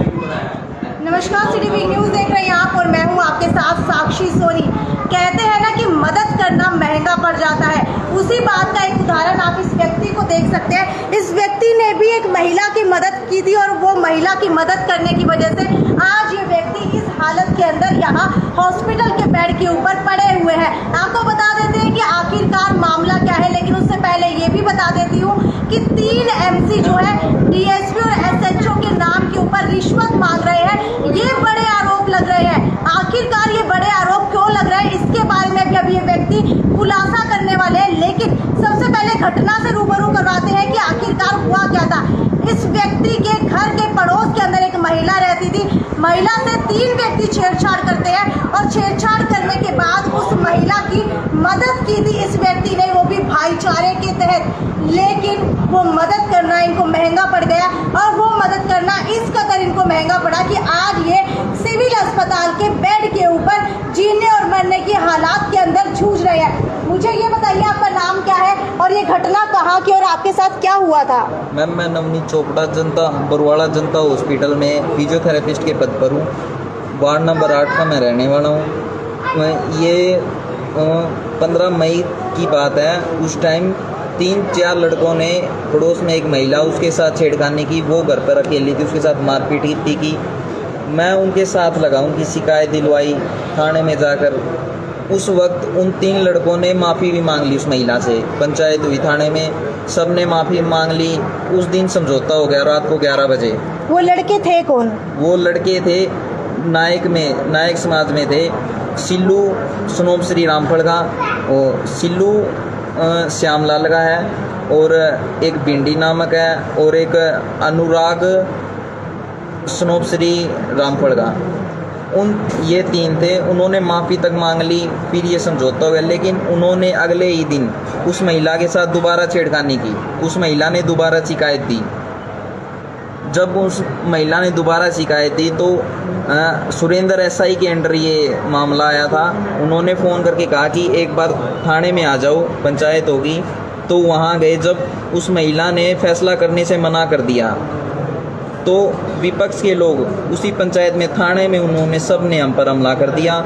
नमस्कार, city week news देख रहे हैं आप और मैं हूं आपके साथ साक्षी सोनी। कहते हैं ना कि मदद करना महंगा पड़ जाता है, उसी बात का एक उदाहरण आप इस व्यक्ति को देख सकते हैं। इस व्यक्ति ने भी एक महिला की मदद की थी और वो महिला की मदद करने की वजह से आज ये व्यक्ति इस हालत के अंदर यहाँ हॉस्पिटल के बेड के ऊपर पड़े हुए हैं। आपको बता देते हैं कि आखिरकार मामला क्या है, लेकिन उससे पहले ये भी बता देती हूँ कि 3 MC जो है DSP और SHO के नाम के ऊपर रिश्वत मांग रहे हैं। ये बड़े आरोप लग रहे हैं। आखिरकार ये बड़े आरोप क्यों लग रहे हैं, इसके बारे में भी अभी ये व्यक्ति खुलासा करने वाले हैं। लेकिन सबसे पहले घटना से रूबरू करवाते हैं कि आखिरकार हुआ क्या था। इस व्यक्ति के घर के पड़ोस के अंदर एक महिला रहती थी। महिला से 3 व्यक्ति छेड़छाड़ करते हैं और छेड़छाड़ करने के बाद उस महिला की मदद की थी इस व्यक्ति ने, वो भी भाईचारे के तहत। लेकिन वो मदद करना इनको महंगा पड़ गया और वो मदद करना इस कदर इनको महंगा पड़ा कि आज ये सिविल अस्पताल के बेड के ऊपर जीने और मरने की हालात के अंदर जूझ रहे हैं। मुझे ये बताइए आपका नाम क्या है और ये घटना कहाँ की और आपके साथ क्या हुआ था? मैम, मैं नवनीत चोपड़ा बरवाड़ा जनता हॉस्पिटल में फिजियोथेरेपिस्ट के पद पर हूँ। वार्ड नंबर 8 का मैं रहने वाला हूँ। ये 15 मई की बात है। उस टाइम 3-4 लड़कों ने पड़ोस में एक महिला उसके साथ छेड़खानी की। वो घर पर अकेली थी, उसके साथ मारपीट की। मैं उनके साथ लगा, उनकी शिकायत दिलवाई थाने में जाकर। उस वक्त उन 3 लड़कों ने माफ़ी भी मांग ली उस महिला से। पंचायत हुई थाने में, सब ने माफ़ी मांग ली। उस दिन समझौता हो गया रात को 11 बजे। वो लड़के थे कौन? वो लड़के थे नायक समाज में थे। सिल्लू सनोम श्री रामफल का, और सिल्लू श्यामलाल का है, और एक भिंडी नामक है, और एक अनुराग सनोम श्री रामफल का। ये 3 थे। उन्होंने माफ़ी तक मांग ली, फिर ये समझौता हो गया। लेकिन उन्होंने अगले ही दिन उस महिला के साथ दोबारा छेड़खानी की। उस महिला ने दोबारा शिकायत दी। जब उस महिला ने दोबारा शिकायत दी तो सुरेंद्र SI के अंडर ये मामला आया था। उन्होंने फ़ोन करके कहा कि एक बार थाने में आ जाओ, पंचायत होगी। तो वहाँ गए। जब उस महिला ने फैसला करने से मना कर दिया तो विपक्ष के लोग उसी पंचायत में थाने में उन्होंने सब ने हम पर हमला कर दिया।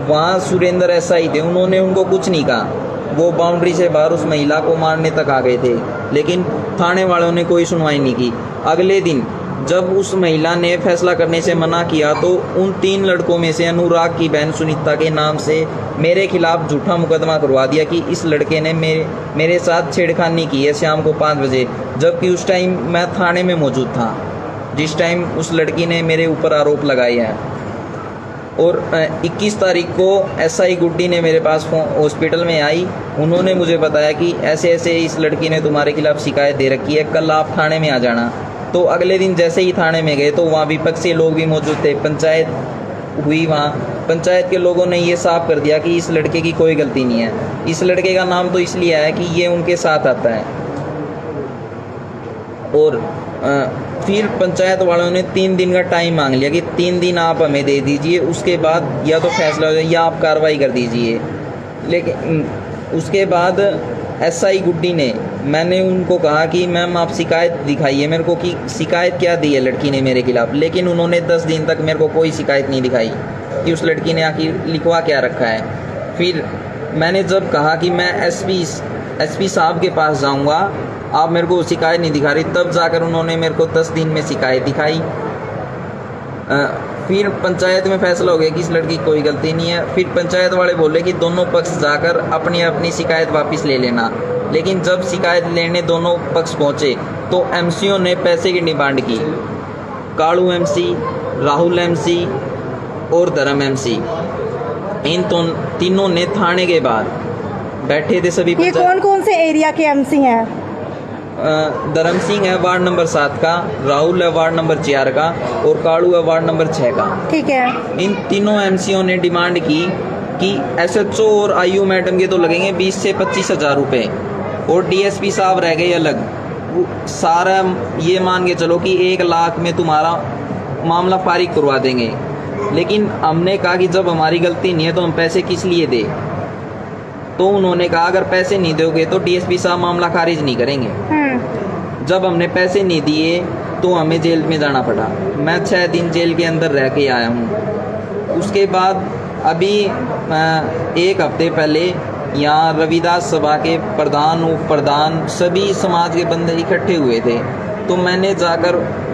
वहाँ सुरेंद्र SI थे, उन्होंने उनको कुछ नहीं कहा। वो बाउंड्री से बाहर उस महिला को मारने तक आ गए थे, लेकिन थाने वालों ने कोई सुनवाई नहीं की। अगले दिन जब उस महिला ने फैसला करने से मना किया तो उन 3 लड़कों में से अनुराग की बहन सुनीता के नाम से मेरे खिलाफ झूठा मुकदमा करवा दिया कि इस लड़के ने मेरे साथ छेड़खानी की है शाम को 5 बजे, जबकि उस टाइम मैं थाने में मौजूद था जिस टाइम उस लड़की ने मेरे ऊपर आरोप लगाए हैं। और 21 तारीख को SI गुड्डी ने मेरे पास हॉस्पिटल में आई। उन्होंने मुझे बताया कि ऐसे ऐसे इस लड़की ने तुम्हारे खिलाफ शिकायत दे रखी है, कल आप थाने में आ जाना। तो अगले दिन जैसे ही थाने में गए तो वहाँ विपक्षी लोग भी मौजूद थे। पंचायत हुई, वहाँ पंचायत के लोगों ने ये साफ कर दिया कि इस लड़के की कोई गलती नहीं है। इस लड़के का नाम तो इसलिए है कि ये उनके साथ आता है। और फिर पंचायत वालों ने 3 दिन का टाइम मांग लिया कि 3 दिन आप हमें दे दीजिए, उसके बाद या तो फैसला हो जाए या आप कार्रवाई कर दीजिए। लेकिन उसके बाद SI गुड्डी ने, मैंने उनको कहा कि मैम आप शिकायत दिखाइए मेरे को कि शिकायत क्या दी है लड़की ने मेरे खिलाफ। लेकिन उन्होंने 10 दिन तक मेरे को कोई शिकायत नहीं दिखाई कि उस लड़की ने आखिर लिखवा क्या रखा है। फिर मैंने जब कहा कि मैं SP साहब के पास जाऊंगा, आप मेरे को शिकायत नहीं दिखा रही, तब जाकर उन्होंने मेरे को 10 दिन में शिकायत दिखाई। फिर पंचायत में फैसला हो गया कि इस लड़की की कोई गलती नहीं है। फिर पंचायत वाले बोले कि दोनों पक्ष जाकर अपनी अपनी शिकायत वापस ले लेना। लेकिन जब शिकायत लेने दोनों पक्ष पहुंचे तो MCओ ने पैसे की डिमांड की। कालू MC, राहुल MC और धर्म MC, इन तीनों ने थाने के बाहर बैठे थे। सभी ये कौन से एरिया के MC हैं? धर्म सिंह है वार्ड नंबर 7 का, राहुल है वार्ड नंबर 4 का, और कालू है वार्ड नंबर 6 का। ठीक है। इन तीनों MCओ ने डिमांड की कि SHO और IU मैडम के तो लगेंगे 20 से 25 हज़ार रुपये, और DSP साहब रह गए अलग। सारा ये मान के चलो कि 1 लाख में तुम्हारा मामला फारिग करवा देंगे। लेकिन हमने कहा कि जब हमारी गलती नहीं है तो हम पैसे किस लिए दें। तो उन्होंने कहा अगर पैसे नहीं दोगे तो DSP साहब मामला खारिज नहीं करेंगे। जब हमने पैसे नहीं दिए तो हमें जेल में जाना पड़ा। मैं 6 दिन जेल के अंदर रह के आया हूँ। उसके बाद अभी 1 हफ्ते पहले यहाँ रविदास सभा के प्रधान उप प्रधान सभी समाज के बंदे इकट्ठे हुए थे। तो मैंने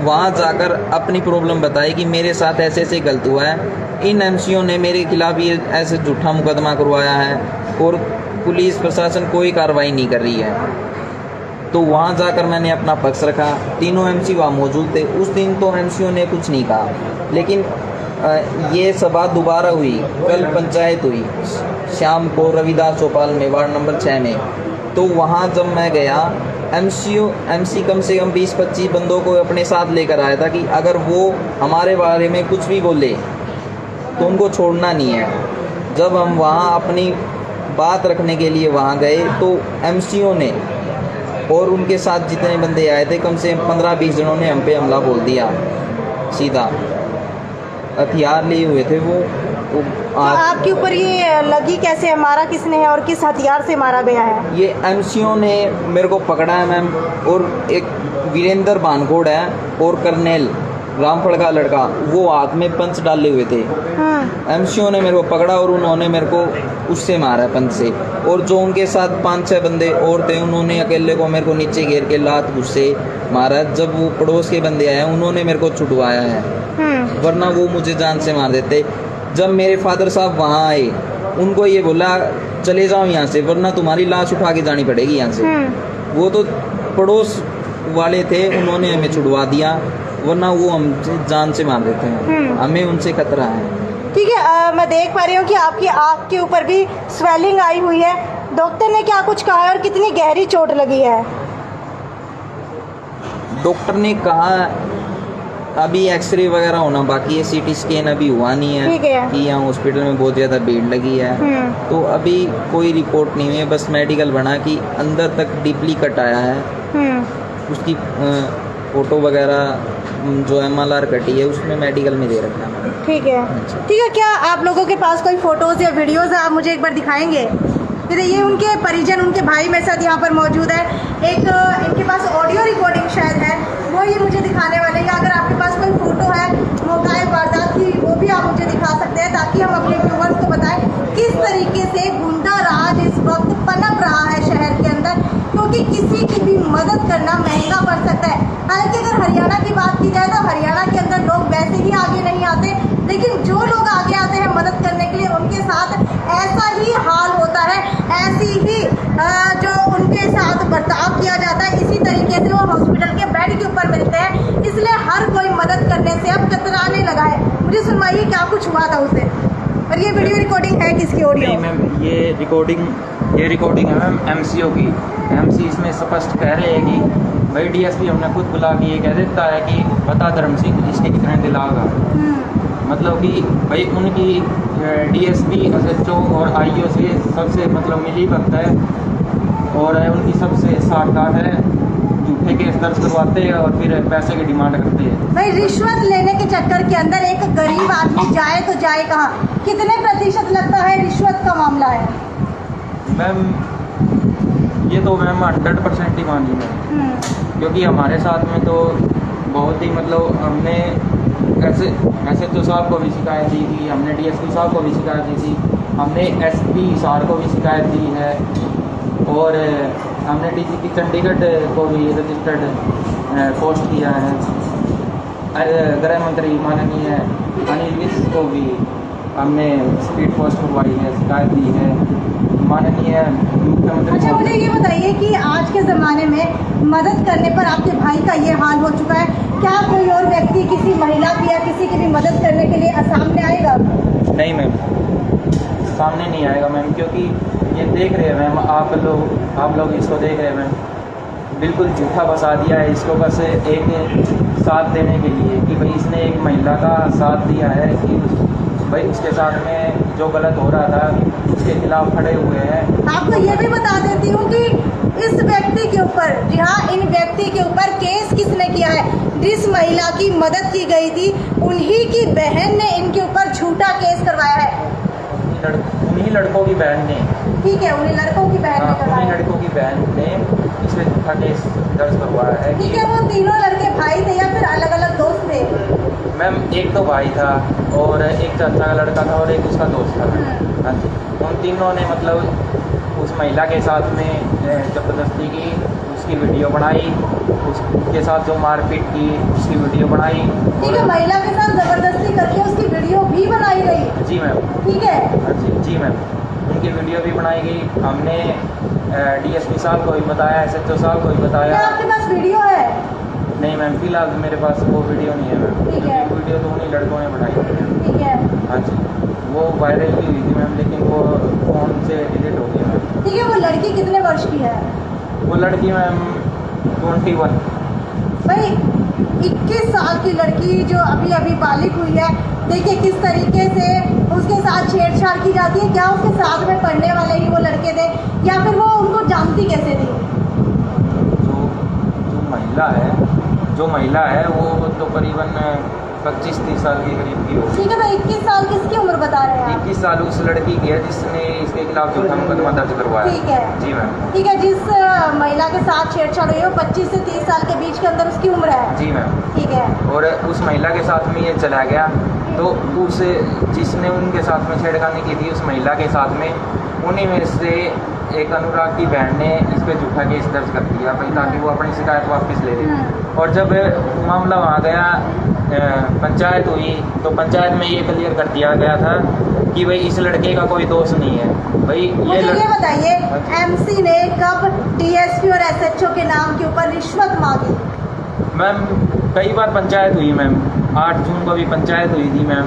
वहाँ जाकर अपनी प्रॉब्लम बताई कि मेरे साथ ऐसे ऐसे गलत हुआ है। इन एमसीओ ने मेरे खिलाफ ये ऐसे झूठा मुकदमा करवाया है और पुलिस प्रशासन कोई कार्रवाई नहीं कर रही है। तो वहाँ जाकर मैंने अपना पक्ष रखा। तीनों एमसी वहाँ मौजूद थे। उस दिन तो एमसीओ ने कुछ नहीं कहा, लेकिन ये सभा दोबारा हुई। कल पंचायत हुई शाम को रविदास चौपाल में, वार्ड नंबर 6 में। तो वहाँ जब मैं गया, एमसी कम से कम 20-25 बंदों को अपने साथ लेकर आया था कि अगर वो हमारे बारे में कुछ भी बोले तो उनको छोड़ना नहीं है। जब हम वहाँ अपनी बात रखने के लिए वहाँ गए तो एमसीओ ने और उनके साथ जितने बंदे आए थे, कम से 15-20 जनों ने हम पे हमला बोल दिया सीधा। हथियार लिए हुए थे वो आपके ऊपर ये लगी कैसे है? मारा किसने है और किस हथियार से मारा गया है? ये एमसीओ ने मेरे को पकड़ा है मैम, और एक वीरेंद्र भानकोड़ है और कर्नेल रामफल का लड़का, वो हाथ में पंच डाले हुए थे। एमसीओ ने मेरे को पकड़ा और उन्होंने मेरे को उससे मारा पंच से। और जो उनके साथ 5-6 बंदे और थे, उन्होंने अकेले को मेरे को नीचे घेर के लात गुस्से मारा। जब वो पड़ोस के बंदे आए, उन्होंने मेरे को छुटवाया है, वरना वो मुझे जान से मार देते। जब मेरे फादर साहब वहाँ आए, उनको ये बोला चले जाओ यहाँ से, वरना तुम्हारी लाश उठा के जानी पड़ेगी यहाँ से। वो तो पड़ोस वाले थे, उन्होंने हमें छुड़वा दिया, वरना वो हमसे जान से मार देते हैं। हमें उनसे खतरा है। ठीक है, मैं देख पा रही हूँ कि आपकी आँख के ऊपर भी स्वेलिंग आई हुई है। डॉक्टर ने क्या कुछ कहा है और कितनी गहरी चोट लगी है? डॉक्टर ने कहा अभी एक्सरे वगैरह होना बाकी है, सीटी स्कैन अभी हुआ नहीं है कि यहाँ हॉस्पिटल में बहुत ज़्यादा भीड़ लगी है। तो अभी कोई रिपोर्ट नहीं हुई है, बस मेडिकल बना कि अंदर तक डीपली कट आया है। उसकी फोटो वगैरह जो MLR कटी है उसमें मेडिकल में दे रखा है। ठीक है, ठीक है। क्या आप लोगों के पास कोई फोटोज़ या वीडियोज़ आप मुझे एक बार दिखाएंगे? फिर ये उनके परिजन, उनके भाई मेरे साथ यहाँ पर मौजूद है। एक इनके पास ऑडियो रिकॉर्डिंग शायद है, वो ये मुझे दिखाने वाले हैं। अगर आपके पास कोई फ़ोटो है मौका वारदात की, वो भी आप मुझे दिखा सकते हैं, ताकि हम अपने व्यूअर्स को बताएं किस तरीके से गुंडा राज इस वक्त पनप रहा है शहर के अंदर, क्योंकि किसी की भी मदद करना महंगा पड़ सकता है। हालांकि अगर हरियाणा की बात की जाए तो हरियाणा के अंदर लोग वैसे ही आगे नहीं आते, लेकिन जो लोग आगे आते हैं मदद करने के लिए, उनके साथ ऐसा ही हाल होता है, ऐसी ही जो उनके साथ बर्ताव किया जाता है, इसी तरीके से वो हॉस्पिटल के बेड के ऊपर मिलते हैं। इसलिए हर कोई मदद करने से अब कतराने लगा है। मुझे सुनवाइए क्या कुछ हुआ था उसे, और ये वीडियो रिकॉर्डिंग है किसकी? ऑडियो? नहीं मैम, ये रिकॉर्डिंग है मैम एमसीओ की। एमसी इसमें स्पष्ट कह रहे हैं कि भाई डीएसपी हमने खुद बुला के ये कह देता है कि बता धर्म सिंह इसके कितने दिलागा। मतलब कि भाई उनकी डीएसपी एसएचओ और आईओ से सबसे मतलब मिली भगत है, और उनकी सबसे साठगांठ है। झूठे केस दर्ज करवाते हैं और फिर पैसे की डिमांड करते हैं। भाई रिश्वत लेने के चक्कर के अंदर एक गरीब आदमी जाए तो जाए कहाँ? कितने प्रतिशत लगता है रिश्वत का मामला है? मैम ये तो मैम 100% ही मान लीजिए, क्योंकि हमारे साथ में तो बहुत ही मतलब हमने एसएचओ साहब को भी शिकायत दी थी, हमने डीएसपी साहब को भी शिकायत दी थी, हमने एसपी सार को भी शिकायत दी है, और हमने डीजीपी चंडीगढ़ को भी रजिस्टर्ड पोस्ट किया है। गृह मंत्री माननीय अनिल विज को भी हमने स्पीड पोस्ट करवाई है, शिकायत दी है माननीय मुख्यमंत्री। अच्छा, मुझे ये बताइए कि आज के ज़माने में मदद करने पर आपके भाई का ये हाल हो चुका है, क्या कोई और व्यक्ति किसी महिला की या किसी की भी मदद करने के लिए सामने आएगा? नहीं मैम, सामने नहीं आएगा मैम, क्योंकि ये देख रहे हैं मैम, आप लोग इसको देख रहे हैं मैम, बिल्कुल झूठा बसा दिया है इसको, बस एक साथ देने के लिए कि भाई इसने एक महिला का साथ दिया है कि भाई उसके साथ में जो गलत हो रहा था उसके खिलाफ खड़े हुए हैं। आपको ये भी बता देती हूँ कि इस व्यक्ति के ऊपर, जी हाँ, इन व्यक्ति के ऊपर केस किसने किया है? जिस महिला की मदद की गई थी उन्हीं की बहन ने इनके ऊपर झूठा केस करवाया है। उन्हीं लड़कों की बहन ने, ठीक है, उन्हीं लड़कों की बहन ने उन्हीं करवाया। लड़कों की बहन ने इस पे झूठा केस दर्ज करवाया है ठीक कि है, वो तीनों लड़के भाई थे या फिर अलग अलग दोस्त थे? मैम एक तो भाई था और एक चाचा का लड़का था और एक उसका दोस्त था। हाँ जी, उन तीनों ने मतलब उस महिला के साथ में ज़बरदस्ती की, उसकी वीडियो बनाई, उसके साथ जो मारपीट की उसकी वीडियो बनाई। ठीक है, महिला के साथ जबरदस्ती करके उसकी वीडियो भी बनाई गई। जी मैम। ठीक है, हाँ जी, जी मैम, उनकी वीडियो भी बनाई गई। हमने DSP साहब को भी बताया, SHO साहब को भी क्या बताया। आपके पास वीडियो है? नहीं मैम, फिलहाल मेरे पास वो वीडियो नहीं है मैम। ठीक है। वीडियो तो उन्हीं लड़कों ने बनाई थी। ठीक है, हाँ जी, वो वायरल भी हुई थी मैम, लेकिन वो फ़ोन से डिलीट हो गई मैम। ठीक है, वो लड़की कितने वर्ष की है? वो लड़की मैम 21। भाई 21 साल की लड़की जो अभी अभी बालिग हुई है, देखिए किस तरीके से उसके साथ छेड़छाड़ की जाती है। क्या उसके साथ में पढ़ने वाले ही वो लड़के थे या फिर वो उनको जानती कैसे थी? जो महिला है वो तो करीबन 25-30 साल के करीब की होगी। ठीक है, भाई 21 साल किसकी उम्र बता रहे हैं आप? 21 साल उस लड़की की है जिसने इसके खिलाफ झूठा मुकदमा दर्ज करवाया। ठीक है। जी मैम। ठीक है, जिस महिला के साथ छेड़छाड़ हुई है वो 25 से 30 साल के बीच के अंदर उसकी उम्र है। जी मैम। ठीक है, और उस महिला के साथ में ये चला गया तो उस जिसने उनके साथ में छेड़खानी की थी उस महिला के साथ में, उन्हीं में से एक अनुराग की बहन ने इस पे झूठा केस दर्ज कर दिया भाई, ताकि वो अपनी शिकायत वापस ले ले। और जब मामला वहाँ गया पंचायत हुई तो पंचायत में ये क्लियर कर दिया गया था कि भाई इस लड़के का कोई दोष नहीं है। भाई मुझे ये बताइए, MC ने कब DSP और SHO के नाम के ऊपर रिश्वत मांगी? मैम कई बार पंचायत हुई मैम, 8 जून को भी पंचायत हुई थी मैम,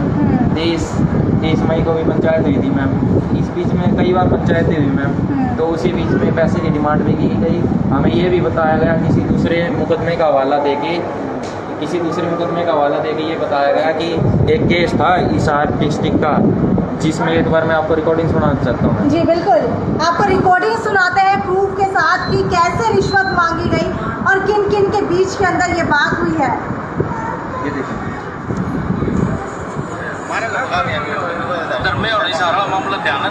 23 मई को भी पंचायत हुई थी मैम। इस बीच में कई बार पंचायतें हुई मैम, तो उसी बीच में पैसे की डिमांड भी की गई। हमें ये भी बताया गया किसी दूसरे मुकदमे का हवाला देके ये बताया गया कि एक केस था हिसार डिस्ट्रिक्ट का, जिसमें एक बार मैं आपको रिकॉर्डिंग सुनाना चाहता हूँ। जी बिल्कुल, आपको रिकॉर्डिंग सुनाते हैं प्रूफ के साथ कि कैसे रिश्वत मांगी गई और किन किन के बीच के अंदर ये बात हुई है। ये देखिए, धर्मे और इशारा मामला ध्यान